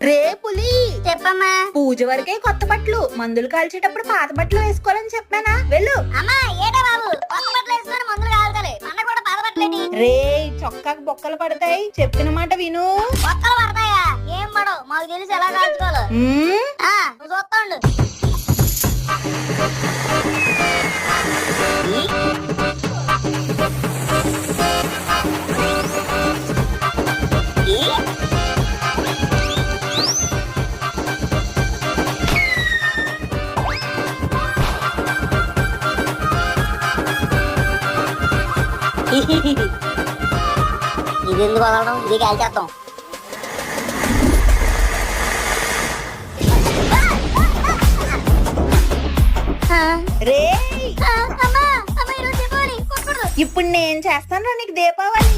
రే పులి, చెప్పమ్మా. పూజ వరకే కొత్త బట్టలు, మందులు కాల్చేటప్పుడు పాత బట్టలు వేసుకోవాలని చెప్పానా? వెళ్ళు. అమ్మా ఏటా బాబు, కొత్త బట్టలు వేసుకొని మందులు కావాలి. పండగ కూడా పాత బట్టలేటి. రే, చొక్కాకు బొక్కలు పడతాయి, చెప్పిన మాట విను. బొక్కలు పడతాయా? ఏం పడవు, మాకు తెలిసి ఎలా కాల్చుకోవాలి. నువ్వు చూస్తా ఉండు. ఇది ఎందుకు వదలడం, ఇది కాల్చేద్దాం. రే, అమ్మా అమ్మా, ఈరోజు దీపావళి, కొట్టకూడదు. ఇప్పుడు నేను చేస్తాను నీకు దీపావళి.